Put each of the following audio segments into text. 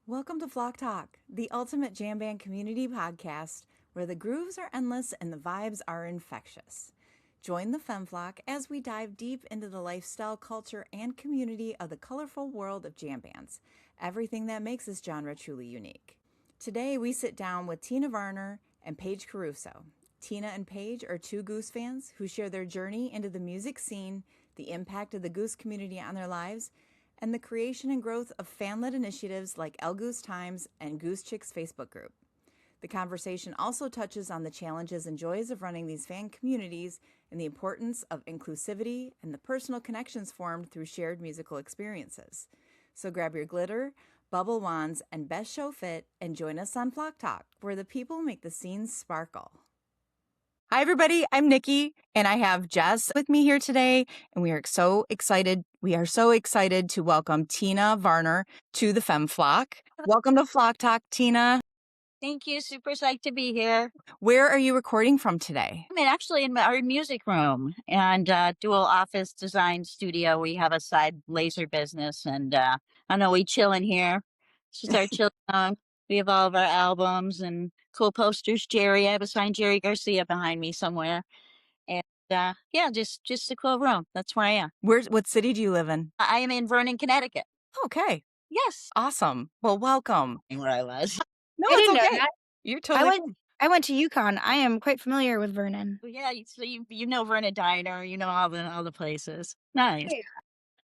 Welcome to Flock Talk, the ultimate jam band community podcast where the grooves are endless and the vibes are infectious. Join the Femme Flock as we dive deep into the lifestyle, culture, and community of the colorful world of jam bands, everything that makes this genre truly unique. Today we sit down with Tina Varner and Paige Caruso. Tina and Paige are two Goose fans who share their journey into the music scene, the impact of the Goose community on their lives, and the creation and growth of fan-led initiatives like Goose Times and Goose Chicks Facebook group. The conversation also touches on the challenges and joys of running these fan communities and the importance of inclusivity and the personal connections formed through shared musical experiences. So grab your glitter, bubble wands, and best show fit and join us on Flock Talk, where the people make the scenes sparkle. Hi, everybody. I'm Nikki, and I have Jess with me here today, and we are so excited. We are so excited to welcome Tina Varner to the Femme Flock. Welcome to Flock Talk, Tina. Thank you. Super psyched to be here. Where are you recording from today? I'm actually in our music room and dual office design studio. We have a side laser business, and I know we chill in here. It's just our chill zone. We have all of our albums and cool posters. Jerry, I have a signed Jerry Garcia behind me somewhere, and yeah, just a cool room. That's where I am. What city do you live in? I am in Vernon, Connecticut. Okay, Yes, awesome. Well, welcome. where I was. No, I it's didn't know okay. that. You're totally. I went to UConn. I am quite familiar with Vernon. Well, yeah, so you know Vernon Diner. You know all the places. Nice.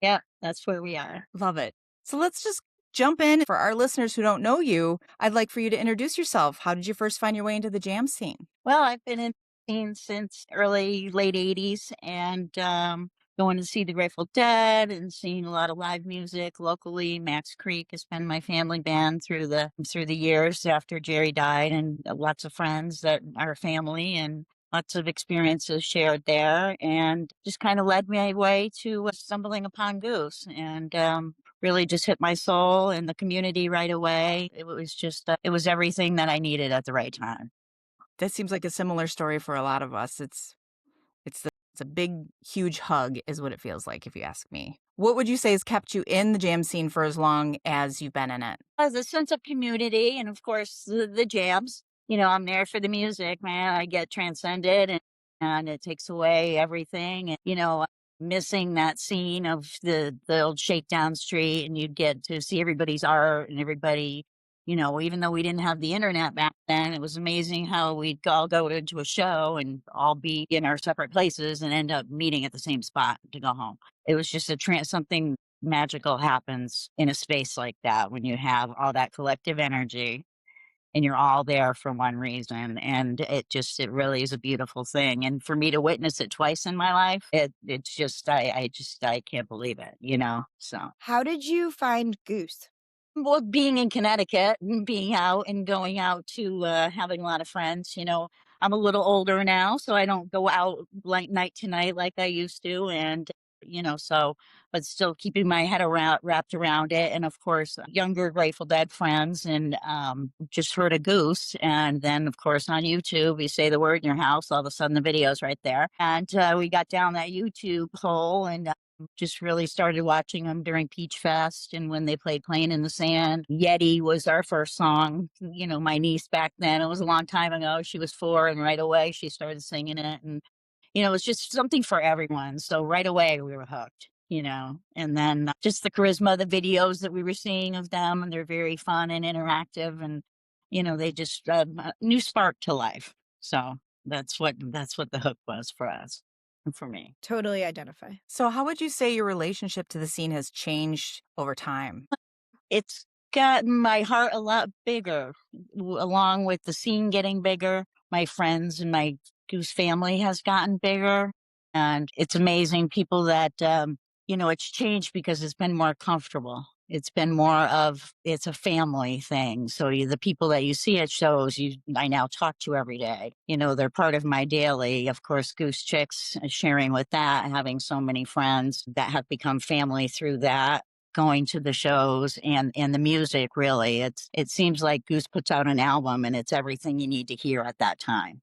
Yeah, that's where we are. Love it. So let's just jump in. For our listeners who don't know you, I'd like for you to introduce yourself. How did you first find your way into the jam scene? Well, I've been in scene since late 80s and going to see the Grateful Dead and seeing a lot of live music locally. Max Creek has been my family band through the years after Jerry died, and lots of friends that are family and lots of experiences shared there, and just kind of led my way to stumbling upon Goose, and really just hit my soul and the community right away. It was just it was everything that I needed at the right time. That seems like a similar story for a lot of us. It's a big, huge hug is what it feels like, if you ask me. What would you say has kept you in the jam scene for as long as you've been in it? As a sense of community, and of course the jams. You know, I'm there for the music, man. I get transcended, and it takes away everything. And missing that scene of the old shakedown street, and you'd get to see everybody's art and everybody. Even though we didn't have the internet back then, it was amazing how we'd all go into a show and all be in our separate places and end up meeting at the same spot to go home. It was just something magical happens in a space like that when you have all that collective energy and you're all there for one reason, and it really is a beautiful thing. And for me to witness it twice in my life, it's just I can't believe it. So How did you find Goose? well, being in Connecticut and being out and going out to having a lot of friends, I'm a little older now, so I don't go out like night to night like I used to. And, but still keeping my head wrapped around it. And of course, younger Grateful Dead friends, and just heard a Goose. And then, of course, on YouTube, you say the word in your house, all of a sudden the video's right there. And we got down that YouTube hole and just really started watching them during Peach Fest and when they played Playing in the Sand. Yeti was our first song. My niece back then, it was a long time ago. She was 4, and right away she started singing it. And, it was just something for everyone. So right away we were hooked. And then just the charisma, the videos that we were seeing of them, and they're very fun and interactive. And, they just a new spark to life. So that's what the hook was for us. For me. Totally identify. So how would you say your relationship to the scene has changed over time? It's gotten my heart a lot bigger, along with the scene getting bigger. My friends and my Goose family has gotten bigger, and it's amazing people that, it's changed because it's been more comfortable. It's been more of, it's a family thing. So the people that you see at shows, I now talk to every day. They're part of my daily. Of course, Goose Chicks, sharing with that, having so many friends that have become family through that, going to the shows and the music. Really, it seems like Goose puts out an album and it's everything you need to hear at that time.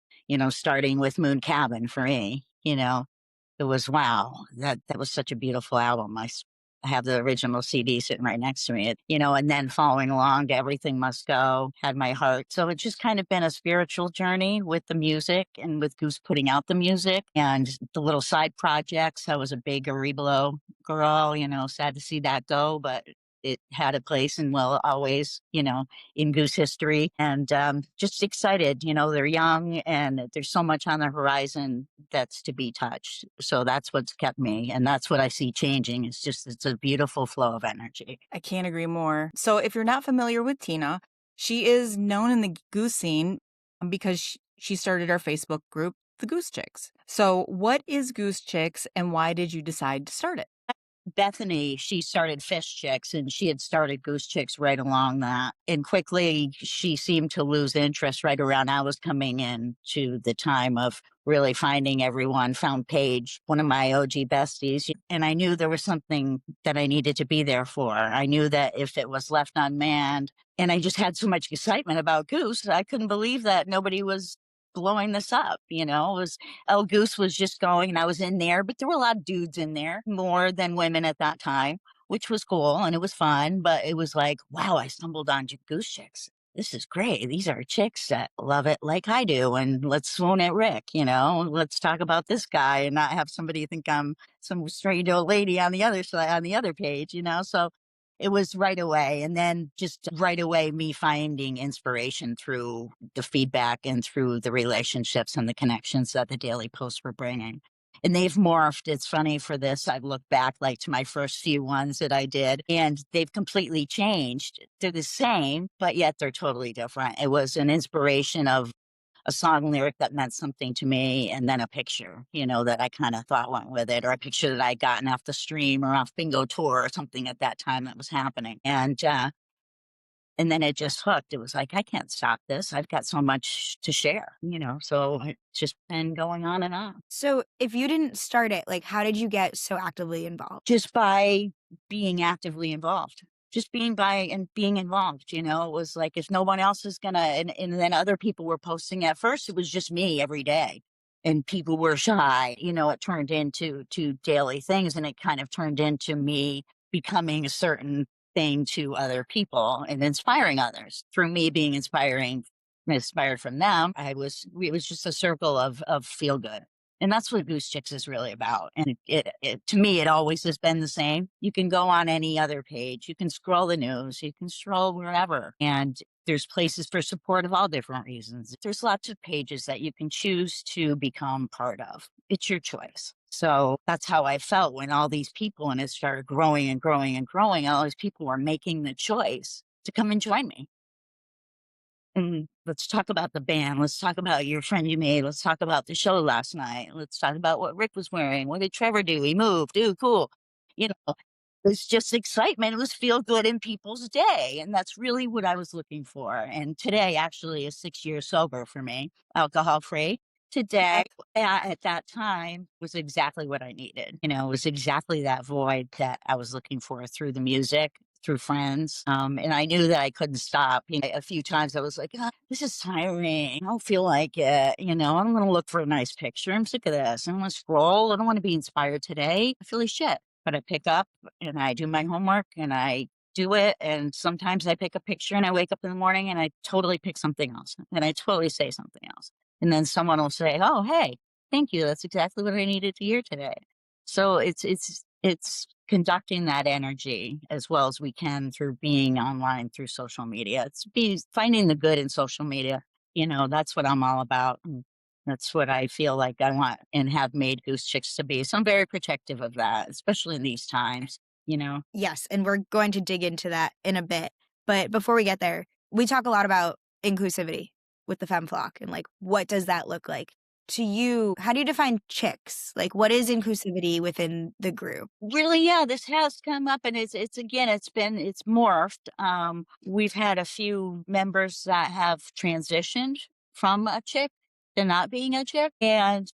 Starting with Moon Cabin for me. It was wow. That was such a beautiful album. I have the original CD sitting right next to me, and then following along to Everything Must Go, Had My Heart. So it's just kind of been a spiritual journey with the music and with Goose putting out the music and the little side projects. I was a big Aribolo girl, sad to see that go, but it had a place and will always, in Goose history. And just excited, they're young and there's so much on the horizon that's to be touched. So that's what's kept me. And that's what I see changing. It's a beautiful flow of energy. I can't agree more. So if you're not familiar with Tina, she is known in the goose scene because she started our Facebook group, the Goose Chicks. So what is Goose Chicks and why did you decide to start it? Bethany, she started Fish Chicks and she had started Goose Chicks right along that. And quickly she seemed to lose interest right around I was coming in to the time of really finding everyone, found Paige, one of my OG besties. And I knew there was something that I needed to be there for. I knew that if it was left unmanned, and I just had so much excitement about Goose, I couldn't believe that nobody was blowing this up. It was El Goose was just going, and I was in there, but there were a lot of dudes in there, more than women at that time, which was cool and it was fun. But it was like, wow, I stumbled on Goose Chicks. This is great. These are chicks that love it like I do. And let's swoon at Rick, let's talk about this guy and not have somebody think I'm some strange old lady on the other side, on the other page, So it was right away. And then just right away, me finding inspiration through the feedback and through the relationships and the connections that the daily posts were bringing. And they've morphed. It's funny for this. I've looked back like to my first few ones that I did, and they've completely changed. They're the same, but yet they're totally different. It was an inspiration of a song lyric that meant something to me, and then a picture, that I kind of thought went with it, or a picture that I'd gotten off the stream or off bingo tour or something at that time that was happening. And then it just hooked. It was like, I can't stop this. I've got so much to share, so it's just been going on and on. So if you didn't start it, like, how did you get so actively involved? Just by being actively involved. Just being involved, it was like if no one else is gonna, and then other people were posting. At first, it was just me every day, and people were shy. It turned into daily things, and it kind of turned into me becoming a certain thing to other people and inspiring others through me being inspired from them. It was just a circle of feel good. And that's what Goose Chicks is really about. And it to me, it always has been the same. You can go on any other page. You can scroll the news. You can scroll wherever. And there's places for support of all different reasons. There's lots of pages that you can choose to become part of. It's your choice. So that's how I felt when all these people, and it started growing and growing and growing. All these people were making the choice to come and join me. And let's talk about the band. Let's talk about your friend you made. Let's talk about the show last night. Let's talk about what Rick was wearing. What did Trevor do? He moved. Ooh, cool. It was just excitement. It was feel good in people's day. And that's really what I was looking for. And today actually is 6 years sober for me, alcohol free. Today, at that time, was exactly what I needed. It was exactly that void that I was looking for through the music, through friends. And I knew that I couldn't stop. A few times I was like, this is tiring. I don't feel like it. I'm going to look for a nice picture. I'm sick of this. I don't want to scroll. I don't want to be inspired today. I feel like shit. But I pick up and I do my homework and I do it. And sometimes I pick a picture and I wake up in the morning and I totally pick something else. And I totally say something else. And then someone will say, oh, hey, thank you. That's exactly what I needed to hear today. So it's conducting that energy as well as we can through being online, through social media. Finding the good in social media. That's what I'm all about. And that's what I feel like I want and have made Goose Chicks to be. So I'm very protective of that, especially in these times, Yes, and we're going to dig into that in a bit. But before we get there, we talk a lot about inclusivity with the Femme Flock and like, what does that look like? To you, how do you define chicks? Like, what is inclusivity within the group? Really, yeah, this has come up and it's morphed. We've had a few members that have transitioned from a chick to not being a chick. And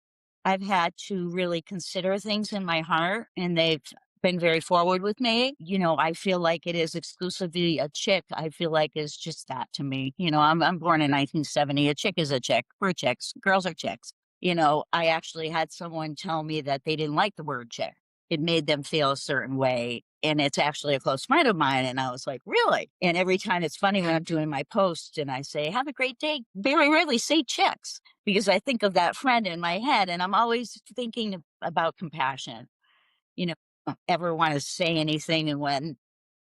I've had to really consider things in my heart, and they've been very forward with me. I feel like it is exclusively a chick. I feel like it's just that to me. I'm born in 1970. A chick is a chick. We're chicks. Girls are chicks. I actually had someone tell me that they didn't like the word chick. it made them feel a certain way. And it's actually a close friend of mine. And I was like, really? And every time it's funny when I'm doing my post and I say, have a great day, very rarely say chicks because I think of that friend in my head. And I'm always thinking about compassion. Don't ever want to say anything and when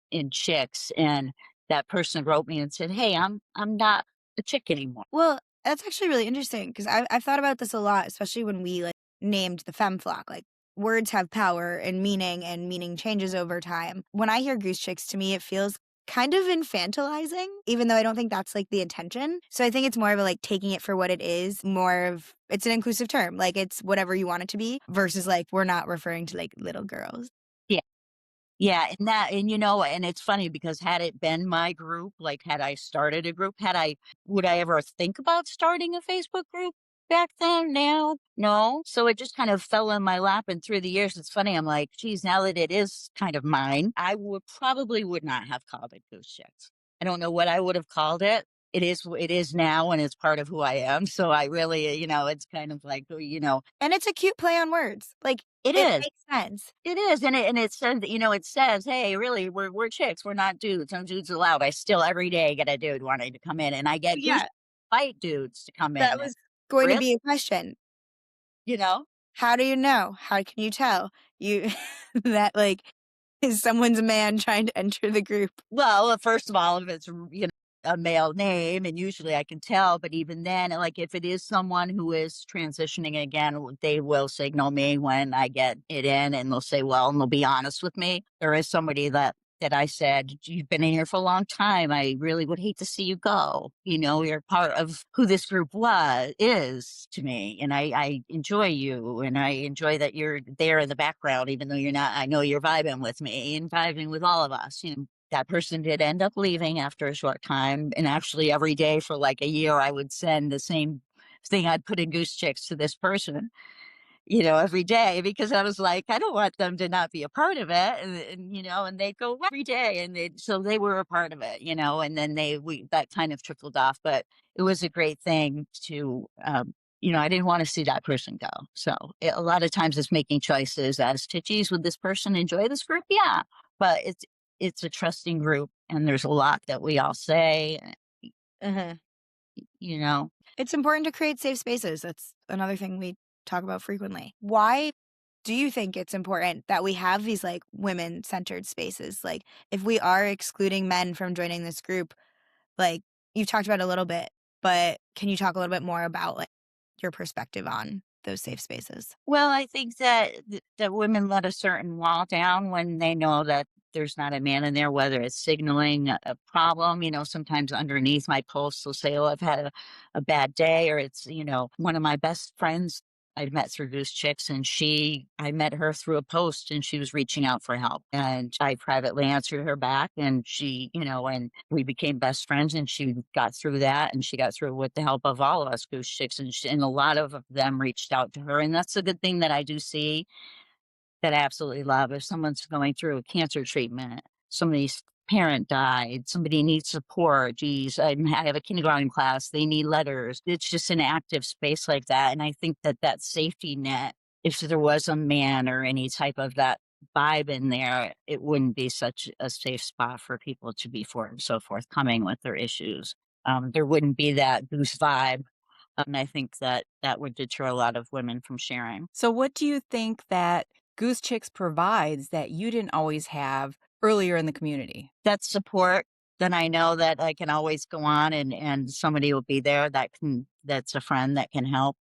in chicks. And that person wrote me and said, hey, I'm not a chick anymore. Well, that's actually really interesting because I've thought about this a lot, especially when we like named the Femme Flock. Like words have power and meaning changes over time. When I hear Goose Chicks, to me, it feels kind of infantilizing, even though I don't think that's like the intention. So I think it's more of a like taking it for what it is, more of it's an inclusive term. Like it's whatever you want it to be versus like we're not referring to like little girls. Yeah. Yeah, and it's funny because had it been my group, like had I started a group, would I ever think about starting a Facebook group back then? Now? No. So it just kind of fell in my lap and through the years, it's funny. I'm like, geez, now that it is kind of mine, I would not have called it Goose Chicks. I don't know what I would have called it. It is now and it's part of who I am. So I really, it's kind of like, And it's a cute play on words. Like it it is. makes sense. It is, and it says, it says, "Hey, really, we're chicks. We're not dudes. No dudes allowed." I still every day get a dude wanting to come in, and I get goose Yeah, fight dudes to come that in. And was going to really, be a question. you know, How do you know? How can you tell you that like is someone's man trying to enter the group? well, first of all, if it's a male name, and usually I can tell, but even then, like if it is someone who is transitioning again, they will signal me when I get it in, and they'll say, "Well," and they'll be honest with me. There is somebody that I said, "You've been in here for a long time. I really would hate to see you go. You're part of who this group is to me. And I enjoy you. And I enjoy that you're there in the background, even though you're not, I know you're vibing with me and vibing with all of us." That person did end up leaving after a short time. And actually every day for like a year, I would send the same thing I'd put in Goose Chicks to this person, every day because I was like, I don't want them to not be a part of it. And they'd go every day. So they were a part of it, and then that kind of trickled off, but it was a great thing to, I didn't want to see that person go. So a lot of times it's making choices as to, geez, would this person enjoy this group? Yeah. But it's a trusting group and there's a lot that we all say, Uh-huh. you know, It's important to create safe spaces. That's another thing we talk about frequently. Why do you think it's important that we have these like women centered spaces? Like if we are excluding men from joining this group, like you've talked about a little bit, but can you talk a little bit more about like your perspective on those safe spaces? Well, I think that women let a certain wall down when they know that there's not a man in there, whether it's signaling a problem. Sometimes underneath my posts will say, "Oh, I've had a bad day," or it's, one of my best friends I met through Goose Chicks, and I met her through a post, and she was reaching out for help, and I privately answered her back, and and we became best friends, and she got through that, and she got through with the help of all of us Goose Chicks, and a lot of them reached out to her, and that's a good thing that I do see that I absolutely love. If someone's going through a cancer treatment, somebody's parent died, somebody needs support. Geez, I have a kindergarten class, they need letters. It's just an active space like that. And I think that safety net, if there was a man or any type of that vibe in there, it wouldn't be such a safe spot for people to be so forthcoming with their issues. There wouldn't be that goose vibe. And I think that would deter a lot of women from sharing. So, what do you think that Goose Chicks provides that you didn't always have earlier in the community? That support, then I know that I can always go on and somebody will be there that's a friend that can help.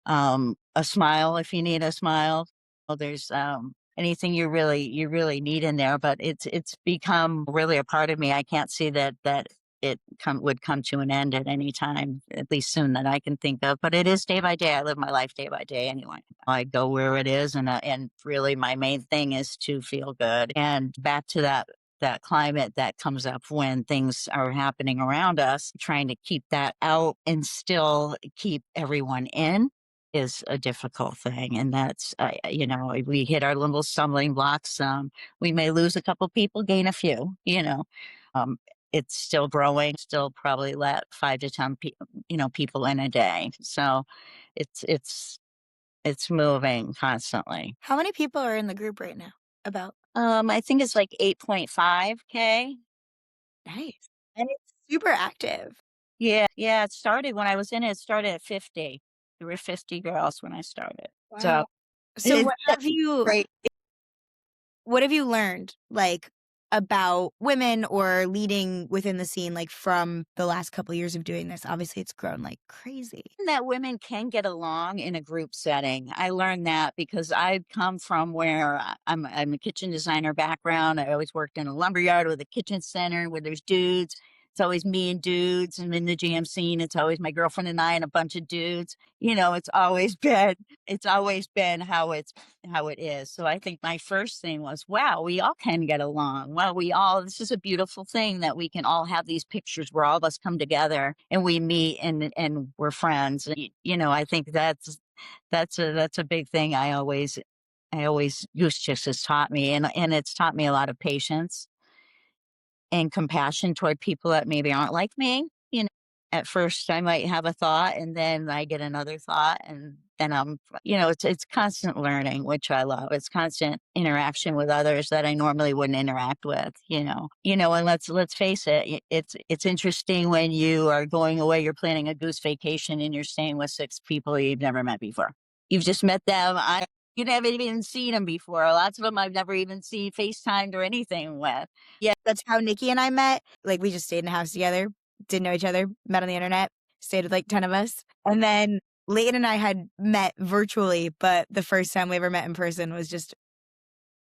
A smile if you need a smile. Well, there's anything you really need in there, but it's become really a part of me. I can't see that it would come to an end at any time, at least soon that I can think of. But it is day by day. I live my life day by day anyway. I go where it is, and really my main thing is to feel good. And back to that climate that comes up when things are happening around us, trying to keep that out and still keep everyone in is a difficult thing. And that's, we hit our little stumbling blocks. We may lose a couple people, gain a few, um, it's still growing, still probably let 5 to 10 people in a day. So it's It's moving constantly. How many people are in the group right now? About I think it's like 8.5K. nice. And it's super active. Yeah, it started when I was in it, it started at 50. There were 50 girls when I started. So Wow. So it's great. what have you learned like about women or leading within the scene like from the last couple years of doing this? Obviously it's grown like crazy. That women can get along in a group setting. I learned that because I come from where I'm a kitchen designer background. I always worked in a lumberyard with a kitchen center where there's dudes. It's always me and dudes. And in the jam scene, it's always my girlfriend and I and a bunch of dudes. It's always been how it is. So I think my first thing was, wow, we all can get along. Well, this is a beautiful thing that we can all have these pictures where all of us come together and we meet and we're friends. I think that's a big thing. I always Goose Chicks has taught me, and it's taught me a lot of patience and compassion toward people that maybe aren't like me. At first I might have a thought and then I get another thought and then it's constant learning, which I love. It's constant interaction with others that I normally wouldn't interact with. And let's face it, it's interesting when you are going away, you're planning a goose vacation and you're staying with 6 people you've never met before. You've just met them. You haven't even seen them before. Lots of them I've never even seen FaceTimed or anything with. Yeah, that's how Nikki and I met. Like we just stayed in a house together, didn't know each other, met on the internet, stayed with like 10 of us. And then Leighton and I had met virtually, but the first time we ever met in person was just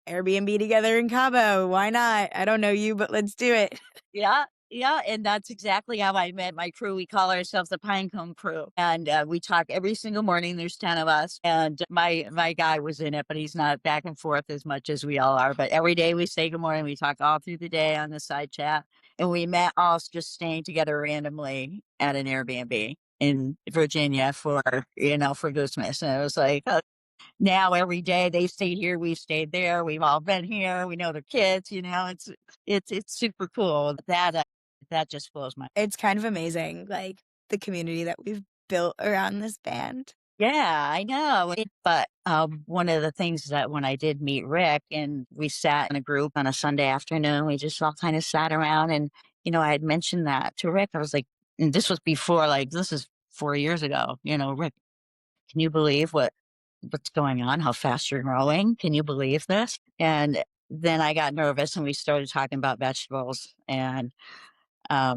Airbnb together in Cabo. Why not? I don't know you, but let's do it. Yeah, yeah, and that's exactly how I met my crew. We call ourselves the Pinecone Crew, and we talk every single morning. There's 10 of us, and my guy was in it, but he's not back and forth as much as we all are. But every day we say good morning. We talk all through the day on the side chat, and we met all just staying together randomly at an Airbnb in Virginia for Christmas, and it was like, now every day they stayed here, we've stayed there, we've all been here, we know their kids, it's super cool. That just blows my. It's kind of amazing, like the community that we've built around this band. Yeah, I know. But one of the things that when I did meet Rick and we sat in a group on a Sunday afternoon, we just all kind of sat around and I had mentioned that to Rick. I was like, and this was before, like, this is 4 years ago, Rick, can you believe what's going on? How fast you're growing? Can you believe this? And then I got nervous and we started talking about vegetables. And I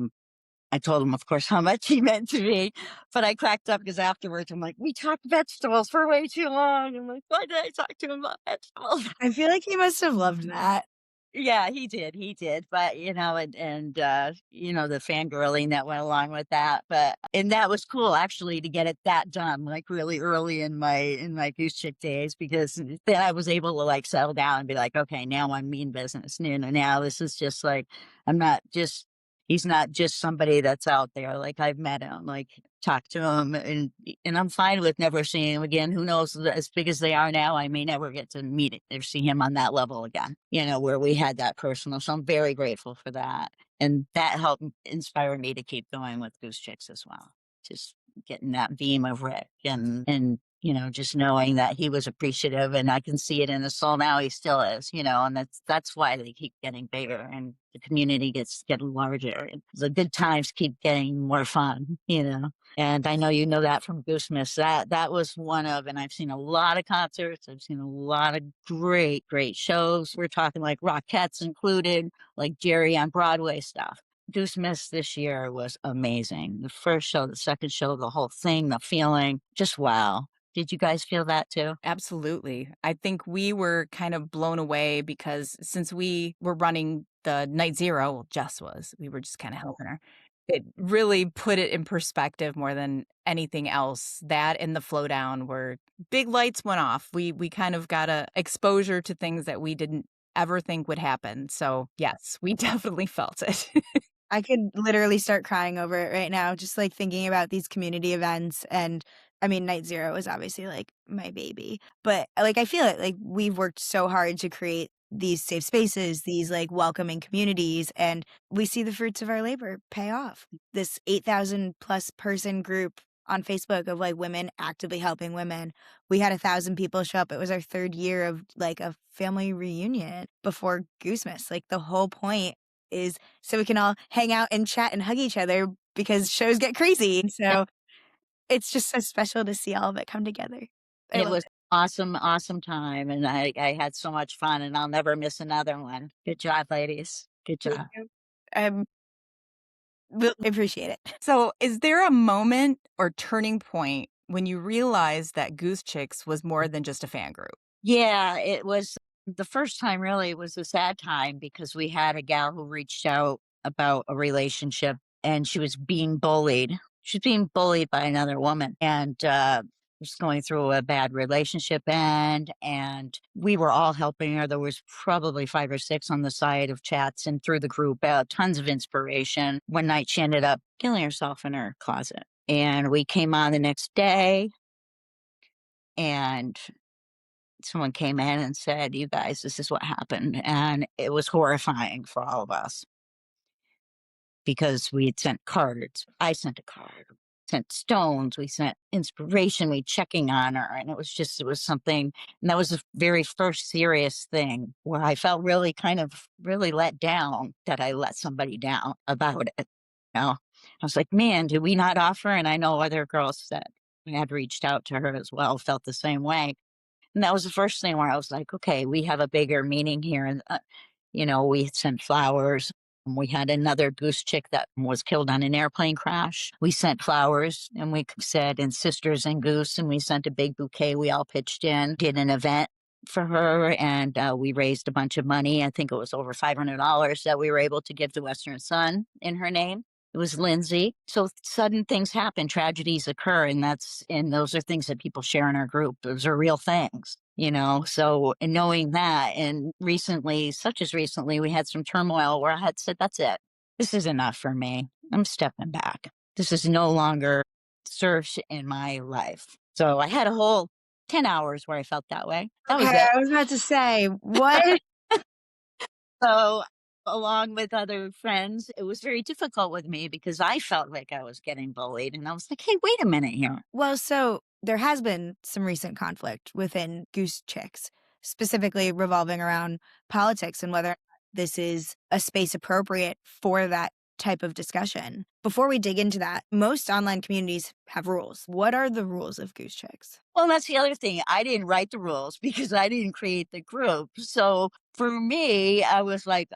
told him, of course, how much he meant to me. But I cracked up because afterwards I'm like, we talked vegetables for way too long. I'm like, why did I talk to him about vegetables? I feel like he must have loved that. Yeah, he did. But, the fangirling that went along with that. And that was cool actually to get it that done, like really early in my Goose Chick days, because then I was able to like settle down and be like, okay, now I'm mean business. Now this is just like, he's not just somebody that's out there. Like I've met him, like talked to him and I'm fine with never seeing him again. Who knows, as big as they are now, I may never get to meet it or see him on that level again, where we had that personal. So I'm very grateful for that. And that helped inspire me to keep going with Goose Chicks as well. Just getting that beam of Rick and just knowing that he was appreciative and I can see it in his soul now. He still is, and that's why they keep getting bigger and the community gets getting larger. And the good times keep getting more fun, And I know you know that from Goose Miss. That was one of, and I've seen a lot of concerts. I've seen a lot of great, great shows. We're talking like Rockettes included, like Jerry on Broadway stuff. Goose Miss this year was amazing. The first show, the second show, the whole thing, the feeling, just wow. Did you guys feel that too? Absolutely. I think we were kind of blown away because since we were running the night zero, well, Jess was, we were just kind of helping her. It really put it in perspective more than anything else. That and the flow down were big lights went off. We kind of got a exposure to things that we didn't ever think would happen. So yes, we definitely felt it. I could literally start crying over it right now, just like thinking about these community events. And I mean, Night Zero is obviously like my baby, but like I feel it like we've worked so hard to create these safe spaces, these like welcoming communities, and we see the fruits of our labor pay off. This 8,000 plus person group on Facebook of like women actively helping women. We had 1,000 people show up. It was our 3rd year of like a family reunion before Goosemas. Like the whole point is so we can all hang out and chat and hug each other because shows get crazy. And so it's just so special to see all of it come together. I It love was awesome, awesome time, and I had so much fun, and I'll never miss another one. Good job, ladies. Good it. job. We'll appreciate it. So, is there a moment or turning point when you realized that Goose Chicks was more than just a fan group? Yeah, it was the first time really it was a sad time because we had a gal who reached out about a relationship and she was being bullied. She was being bullied by another woman and was going through a bad relationship and we were all helping her. There was probably 5 or 6 on the side of chats and through the group, tons of inspiration. One night she ended up killing herself in her closet. And we came on the next day and someone came in and said, "You guys, this is what happened." And it was horrifying for all of us because we had sent cards. I sent a card, sent stones, we sent inspiration, we checking on her. And it was something, and that was the very first serious thing where I felt really kind of really let down that I let somebody down about it. You know, I was like, man, did we not offer? And I know other girls that had reached out to her as well felt the same way. And that was the first thing where I was like, okay, we have a bigger meaning here. And, we sent flowers. We had another goose chick that was killed on an airplane crash. We sent flowers and we said, and sisters and goose, and we sent a big bouquet. We all pitched in, did an event for her, and we raised a bunch of money. I think it was over $500 that we were able to give the Western Sun in her name. It was Lindsay. So sudden things happen, tragedies occur, and those are things that people share in our group. Those are real things, So and knowing that, and recently, such as recently, we had some turmoil where I had said, "That's it. This is enough for me. I'm stepping back. This is no longer serves in my life." So I had a whole 10 hours where I felt that way. That was Okay, it. I was about to say, what? So, along with other friends, it was very difficult with me because I felt like I was getting bullied. And I was like, hey, wait a minute here. Well, so there has been some recent conflict within Goose Chicks, specifically revolving around politics and whether this is a space appropriate for that type of discussion. Before we dig into that, most online communities have rules. What are the rules of Goose Chicks? Well, that's the other thing. I didn't write the rules because I didn't create the group. So for me, I was like,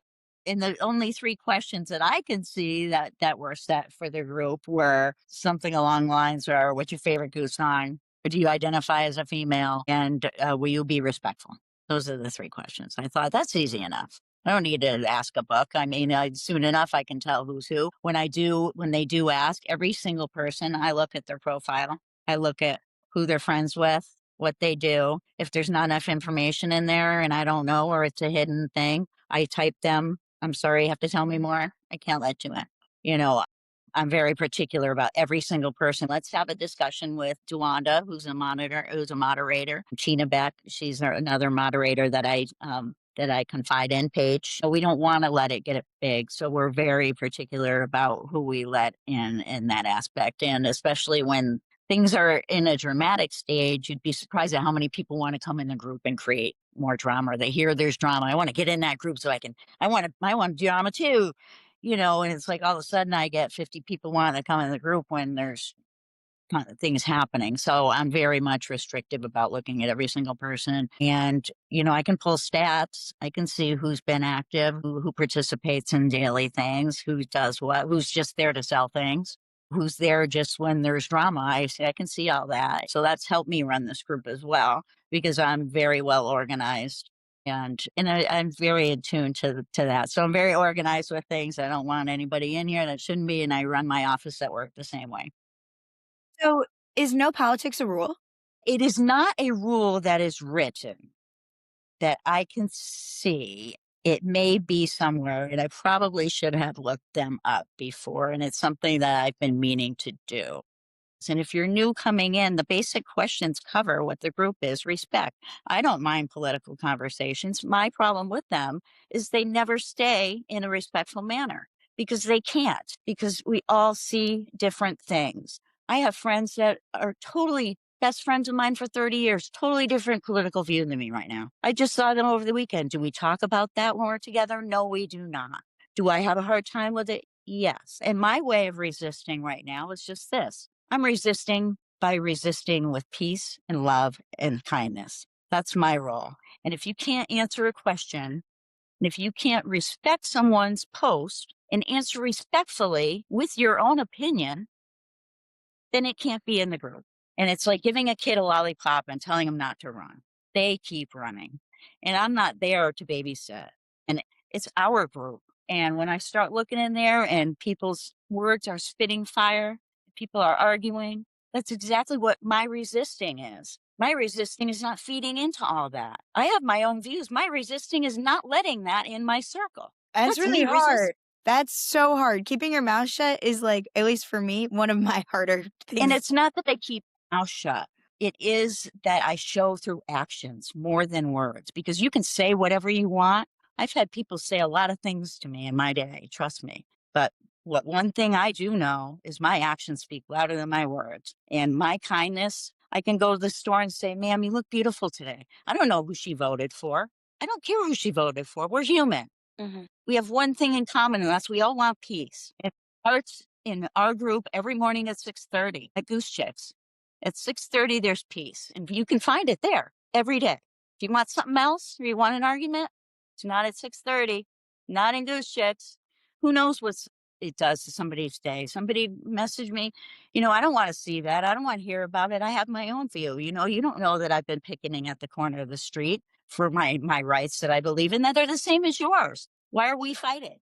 and the only 3 questions that I could see that were set for the group were something along the lines are, what's your favorite goose song? Do you identify as a female? And will you be respectful? Those are the 3 questions. I thought that's easy enough. I don't need to ask a book. I mean, soon enough, I can tell who's who. When they do ask, every single person, I look at their profile. I look at who they're friends with, what they do. If there's not enough information in there and I don't know, or it's a hidden thing, I type them. I'm sorry, you have to tell me more. I can't let you in. You know, I'm very particular about every single person. Let's have a discussion with Duanda, who's a moderator. Tina Beck, she's another moderator that I confide in. Paige. So we don't want to let it get big. So we're very particular about who we let in that aspect. And especially when things are in a dramatic stage, you'd be surprised at how many people want to come in the group and create more drama. Or they hear there's drama. I want to get in that group so I want drama too. And it's like all of a sudden I get 50 people wanting to come in the group when there's kind of things happening. So I'm very much restrictive about looking at every single person. And, I can pull stats. I can see who's been active, who participates in daily things, who does what, who's just there to sell things, who's there just when there's drama. I can see all that. So that's helped me run this group as well because I'm very well organized. I'm very attuned to that. So I'm very organized with things. I don't want anybody in here that shouldn't be. And I run my office at work the same way. So is no politics a rule? It is not a rule that is written that I can see. It may be somewhere, and I probably should have looked them up before. And it's something that I've been meaning to do. And if you're new coming in, the basic questions cover what the group is respect. I don't mind political conversations. My problem with them is they never stay in a respectful manner because they can't, because we all see different things. I have friends that are totally best friends of mine for 30 years, totally different political view than me right now. I just saw them over the weekend. Do we talk about that when we're together? No, we do not. Do I have a hard time with it? Yes. And my way of resisting right now is just this. I'm resisting by resisting with peace and love and kindness. That's my role. And if you can't answer a question, and if you can't respect someone's post and answer respectfully with your own opinion, then it can't be in the group. And it's like giving a kid a lollipop and telling them not to run. They keep running. And I'm not there to babysit. And it's our group. And when I start looking in there and people's words are spitting fire, people are arguing, that's exactly what my resisting is. My resisting is not feeding into all that. I have my own views. My resisting is not letting that in my circle. That's really me hard. That's so hard. Keeping your mouth shut is like, at least for me, one of my harder things. And it's not that I keep my mouth shut. It is that I show through actions more than words, because you can say whatever you want. I've had people say a lot of things to me in my day, trust me. But what one thing I do know is my actions speak louder than my words. And my kindness, I can go to the store and say, ma'am, you look beautiful today. I don't know who she voted for. I don't care who she voted for. We're human. Mhm. We have one thing in common, and that's we all want peace. It starts in our group every morning at 6:30 at Goose Chicks. At 6:30, there's peace, and you can find it there every day. If you want something else or you want an argument, it's not at 6:30, not in Goose Chicks. Who knows what it does to somebody's day? Somebody messaged me, I don't want to see that. I don't want to hear about it. I have my own view. You don't know that I've been picketing at the corner of the street for my rights that I believe in, that are the same as yours. Why are we fighting?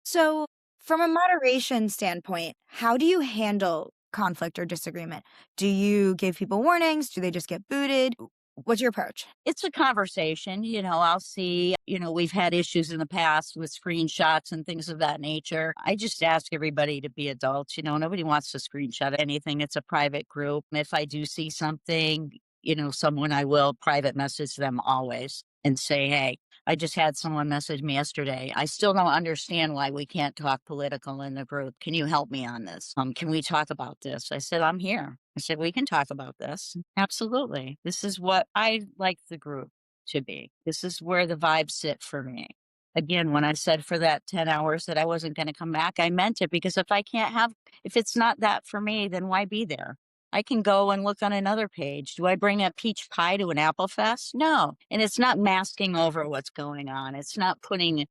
So, from a moderation standpoint, how do you handle conflict or disagreement? Do you give people warnings? Do they just get booted? What's your approach? It's a conversation. I'll see, we've had issues in the past with screenshots and things of that nature. I just ask everybody to be adults. Nobody wants to screenshot anything. It's a private group. If I do see something, someone, I will private message them always and say, hey, I just had someone message me yesterday. I still don't understand why we can't talk political in the group. Can you help me on this? Can we talk about this? I said, I'm here. I said, we can talk about this. Absolutely. This is what I like the group to be. This is where the vibes sit for me. Again, when I said for that 10 hours that I wasn't going to come back, I meant it, because if it's not that for me, then why be there? I can go and look on another page. Do I bring a peach pie to an apple fest? No. And it's not masking over what's going on. It's not putting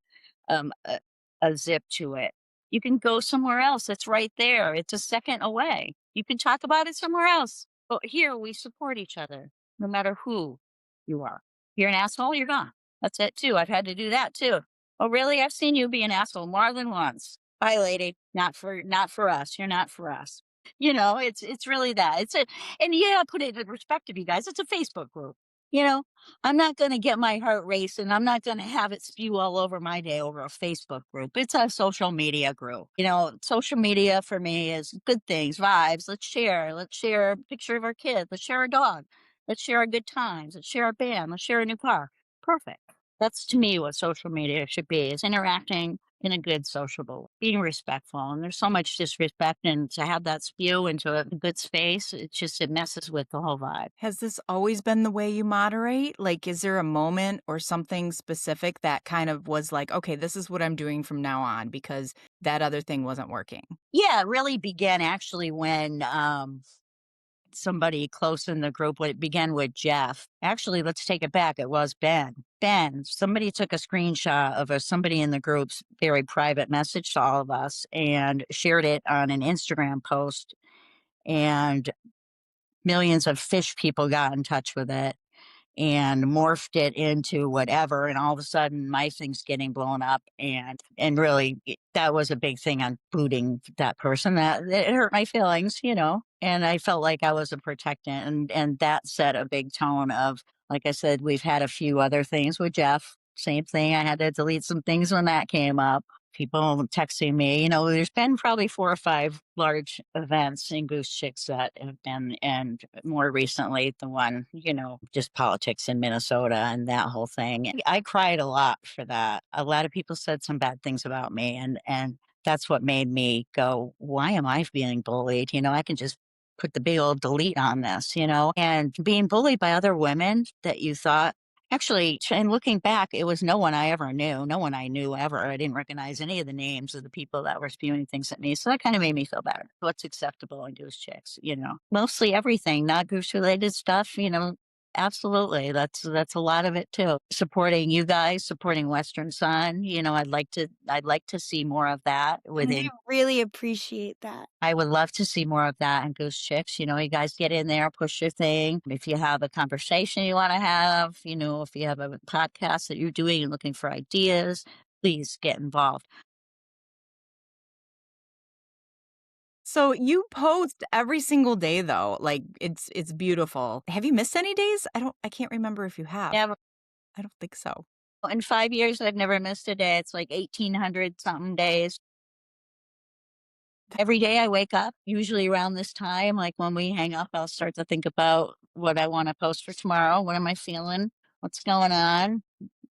a zip to it. You can go somewhere else. It's right there. It's a second away. You can talk about it somewhere else. But here we support each other, no matter who you are. You're an asshole, you're gone. That's it too. I've had to do that too. Oh, really? I've seen you be an asshole more than once. Bye, lady. Not for us. You're not for us. It's really that. And put it in perspective, you guys. It's a Facebook group. I'm not going to get my heart racing. I'm not going to have it spew all over my day over a Facebook group. It's a social media group. Social media for me is good things, vibes. Let's share. Let's share a picture of our kid. Let's share a dog. Let's share our good times. Let's share a band. Let's share a new car. Perfect. That's to me what social media should be, is interacting in a good sociable, being respectful. And there's so much disrespect, and to have that spew into a good space, it messes with the whole vibe. Has this always been the way you moderate? Like, is there a moment or something specific that kind of was like, okay, this is what I'm doing from now on because that other thing wasn't working? Yeah, it really began actually when somebody close in the group, it began with Jeff. Actually, let's take it back. It was Ben. Somebody took a screenshot of somebody in the group's very private message to all of us and shared it on an Instagram post. And millions of fish people got in touch with it and morphed it into whatever. And all of a sudden my thing's getting blown up. And really that was a big thing on booting that person. That it hurt my feelings, and I felt like I was a protectant. And that set a big tone of, like I said, we've had a few other things with Jeff. Same thing. I had to delete some things when that came up. People texting me, there's been probably 4 or 5 large events in Goose Chicks that have been, and more recently, the one, just politics in Minnesota and that whole thing. I cried a lot for that. A lot of people said some bad things about me, and that's what made me go, why am I being bullied? I can just put the big old delete on this, and being bullied by other women that you thought, actually, and looking back, it was no one I ever knew, no one I knew ever. I didn't recognize any of the names of the people that were spewing things at me. So that kind of made me feel better. What's acceptable in Goose Chicks, mostly everything, not goose related stuff, absolutely. That's a lot of it too. Supporting you guys, supporting Western Sun, I'd like to see more of that within. We really appreciate that. I would love to see more of that in Goose Chicks. You guys get in there, push your thing. If you have a conversation you want to have, if you have a podcast that you're doing and looking for ideas, please get involved. So you post every single day though. Like it's beautiful. Have you missed any days? I can't remember if you have. Yeah, I don't think so. in 5 years, I've never missed a day. It's like 1,800 something days. Every day I wake up, usually around this time, like when we hang up, I'll start to think about what I want to post for tomorrow. What am I feeling? What's going on?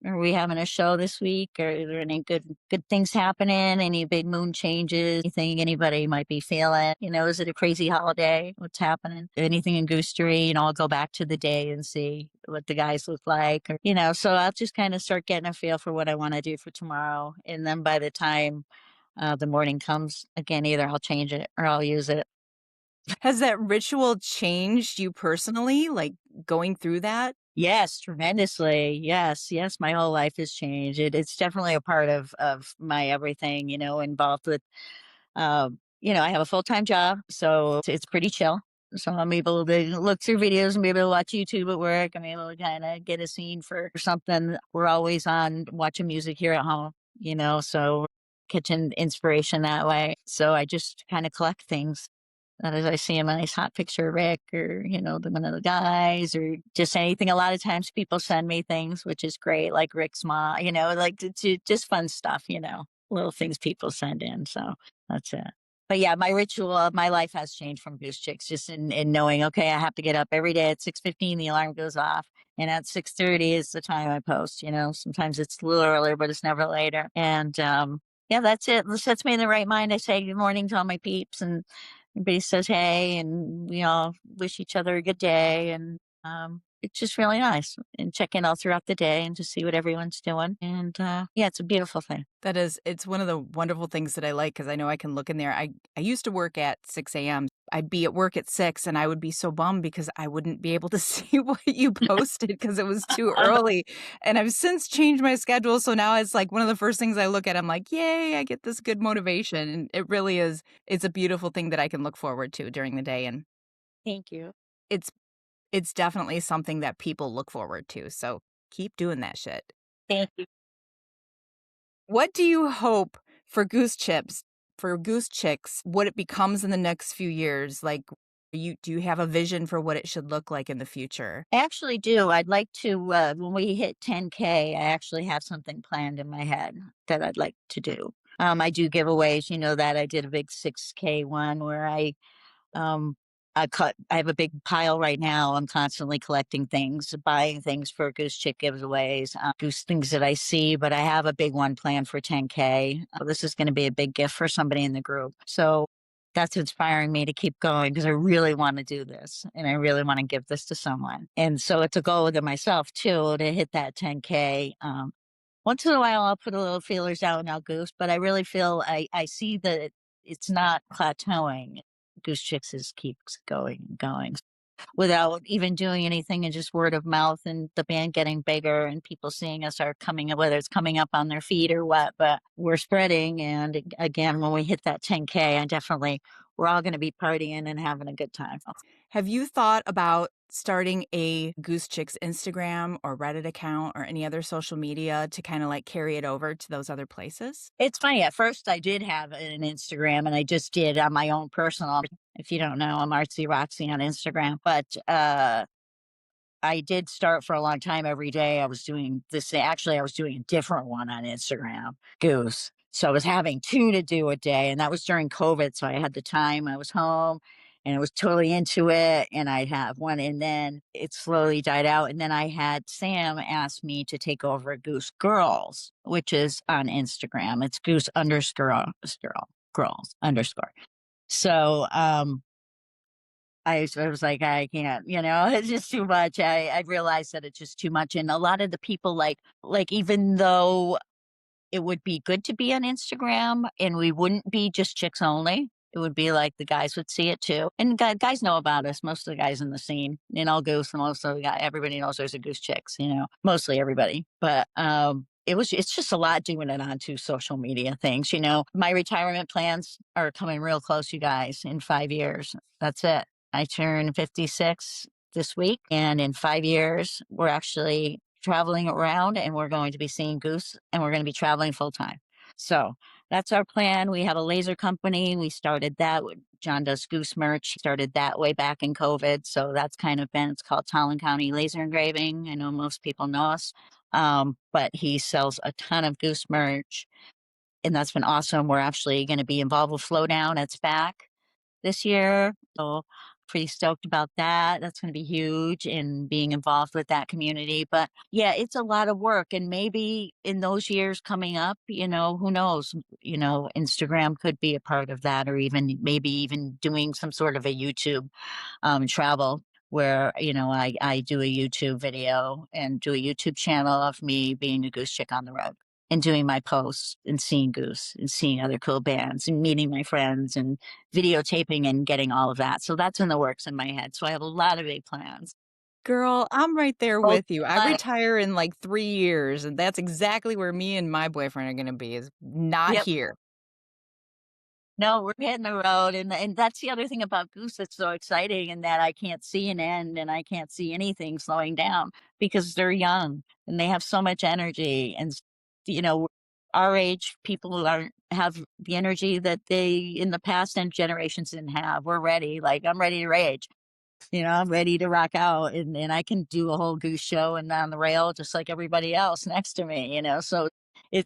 Are we having a show this week? Are there any good things happening? Any big moon changes? Anything anybody might be feeling? Is it a crazy holiday? What's happening? Anything in Goosery? I'll go back to the day and see what the guys look like. So I'll just kind of start getting a feel for what I want to do for tomorrow. And then by the time the morning comes, again, either I'll change it or I'll use it. Has that ritual changed you personally, like going through that? Yes, tremendously. Yes, yes, my whole life has changed. It's definitely a part of my everything, involved with, I have a full-time job, so it's pretty chill. So I'm able to look through videos and be able to watch YouTube at work. I'm able to kind of get a scene for something. We're always on watching music here at home, so kitchen inspiration that way. So I just kind of collect things. That as I see a nice hot picture of Rick or, one of the guys or just anything. A lot of times people send me things, which is great, like Rick's mom, like to just fun stuff, little things people send in. So that's it. But yeah, my ritual of my life has changed from Goose Chicks, just in knowing, okay, I have to get up every day at 6:15, the alarm goes off. And at 6:30 is the time I post, sometimes it's a little earlier, but it's never later. And, yeah, that's it. This sets me in the right mind. I say good morning to all my peeps and everybody says hey, and we all wish each other a good day. And it's just really nice and check in all throughout the day and to see what everyone's doing. And yeah, it's a beautiful thing. It's one of the wonderful things that I like because I know I can look in there. I used to work at 6 a.m. I'd be at work at 6 and I would be so bummed because I wouldn't be able to see what you posted because it was too early. And I've since changed my schedule. So now it's like one of the first things I look at. I'm like, yay, I get this good motivation. And it really is. It's a beautiful thing that I can look forward to during the day. And Thank you. it's definitely something that people look forward to. So keep doing that shit. Thank you. What do you hope for Goose Chicks, what it becomes in the next few years? Like, do you have a vision for what it should look like in the future? I actually do. I'd like to, when we hit 10K, I actually have something planned in my head that I'd like to do. I do giveaways, that I did a big 6K one where um, I have a big pile right now. I'm constantly collecting things, buying things for Goose Chick giveaways, goose things that I see, but I have a big one planned for 10K. This is going to be a big gift for somebody in the group. So that's inspiring me to keep going because I really want to do this and I really want to give this to someone. And so it's a goal within myself too, to hit that 10K. Once in a while, I'll put a little feelers out now, Goose, but I really feel I see that it's not plateauing. Goose Chicks keeps going and going without even doing anything and just word of mouth and the band getting bigger and people seeing us are coming up, whether it's coming up on their feed or what, but we're spreading. And again, when we hit that 10K, we're all going to be partying and having a good time. Have you thought about starting a Goose Chicks Instagram or Reddit account or any other social media to kind of like carry it over to those other places? It's funny. At first, I did have an Instagram, and I just did on my own personal. If you don't know, I'm Artsy Roxy on Instagram. But I did start for a long time every day. I was doing this. Actually, I was doing a different one on Instagram, Goose. So I was having two to do a day, and that was during COVID. So I had the time. I was home and I was totally into it. And I'd have one, and then it slowly died out. And then I had Sam ask me to take over Goose Girls, which is on Instagram. It's Goose underscore girls underscore. So I was like, I can't, it's just too much. I realized that it's just too much. And a lot of the people even though it would be good to be on Instagram and we wouldn't be just chicks only. It would be like the guys would see it too. And guys know about us. Most of the guys in the scene, Goose, most of the guy, everybody knows there's a Goose Chicks, mostly everybody. But it's just a lot doing it onto social media things. My retirement plans are coming real close, you guys, in 5 years. That's it. I turn 56 this week. And in 5 years, we're actually traveling around and we're going to be seeing Goose and we're going to be traveling full time. So that's our plan. We have a laser company. We started that. John does Goose merch. Started that way back in COVID. So that's kind of it's called Talon County Laser Engraving. I know most people know us. But he sells a ton of Goose merch. And that's been awesome. We're actually going to be involved with Flowdown. It's back this year. So pretty stoked about that. That's going to be huge in being involved with that community. But yeah, it's a lot of work. And maybe in those years coming up, who knows, Instagram could be a part of that, or maybe even doing some sort of a YouTube travel where, I do a YouTube video and do a YouTube channel of me being a Goose Chick on the road and doing my posts and seeing Goose and seeing other cool bands and meeting my friends and videotaping and getting all of that. So that's in the works in my head. So I have a lot of big plans. Girl, I'm right there Oh, with you. I retire in like 3 years, and that's exactly where me and my boyfriend are going to be, is not Yep. here. No, we're hitting the road, and that's the other thing about Goose that's so exciting, and that I can't see an end, and I can't see anything slowing down because they're young and they have so much energy, and our age people aren't have the energy that they in the past and generations didn't have. We're ready. Like I'm ready to rage. I'm ready to rock out, and I can do a whole Goose show and on the rail just like everybody else next to me. So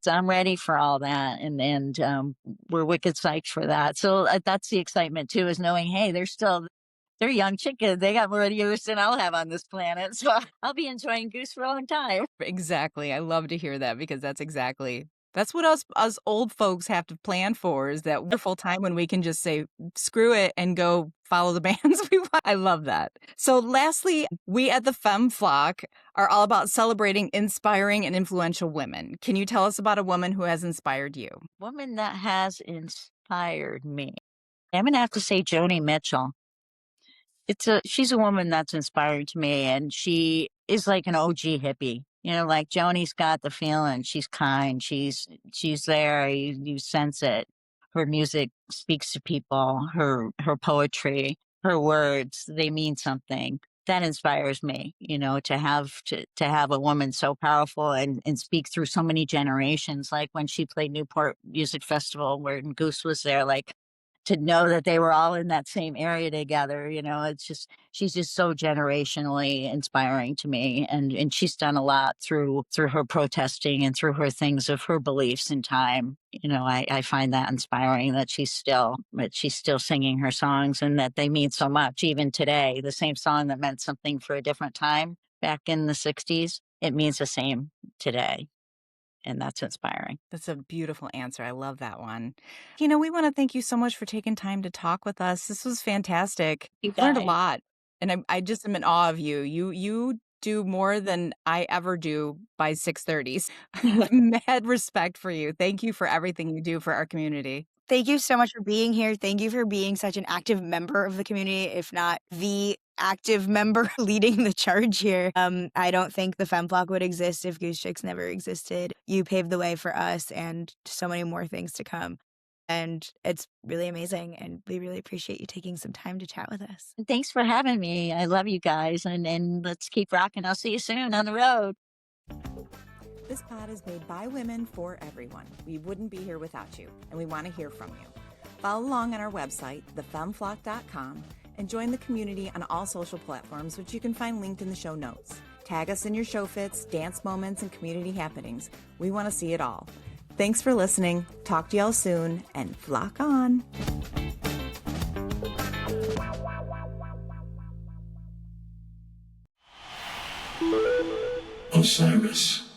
I'm ready for all that, and we're wicked psyched for that. So that's the excitement too, is knowing, hey, they're young chickens. They got more use than I'll have on this planet, so I'll be enjoying Goose for a long time. Exactly. I love to hear that, because that's what us old folks have to plan for, is that wonderful time when we can just say, screw it, and go follow the bands we want. I love that. So lastly, we at the Femme Flock are all about celebrating inspiring and influential women. Can you tell us about a woman who has inspired you? Woman that has inspired me. I'm going to have to say Joni Mitchell. She's a woman that's inspiring to me, and she is like an OG hippie. Like Joni's got the feeling. She's kind. She's there. You sense it. Her music speaks to people. Her poetry, her words, they mean something. That inspires me, to have a woman so powerful and speak through so many generations. Like when she played Newport Music Festival, where Goose was there, like to know that they were all in that same area together, she's just so generationally inspiring to me. And she's done a lot through her protesting and through her things of her beliefs in time. I find that inspiring, that she's still singing her songs and that they mean so much. Even today, the same song that meant something for a different time back in the 60s, it means the same today. And that's inspiring. That's a beautiful answer. I love that one. We want to thank you so much for taking time to talk with us. This was fantastic. You Learned a guys. lot. And I just am in awe of you. You do more than I ever do by 6:30. Mad respect for you. Thank you for everything you do for our community. Thank you so much for being here. Thank you for being such an active member of the community, if not the active member leading the charge here. I don't think the Femme Flock would exist if Goose Chicks never existed. You paved the way for us and so many more things to come. And it's really amazing. And we really appreciate you taking some time to chat with us. Thanks for having me. I love you guys. And let's keep rocking. I'll see you soon on the road. This pod is made by women for everyone. We wouldn't be here without you, and we want to hear from you. Follow along on our website, thefemmeflock.com, and join the community on all social platforms, which you can find linked in the show notes. Tag us in your show fits, dance moments, and community happenings. We want to see it all. Thanks for listening. Talk to y'all soon, and flock on. Osiris.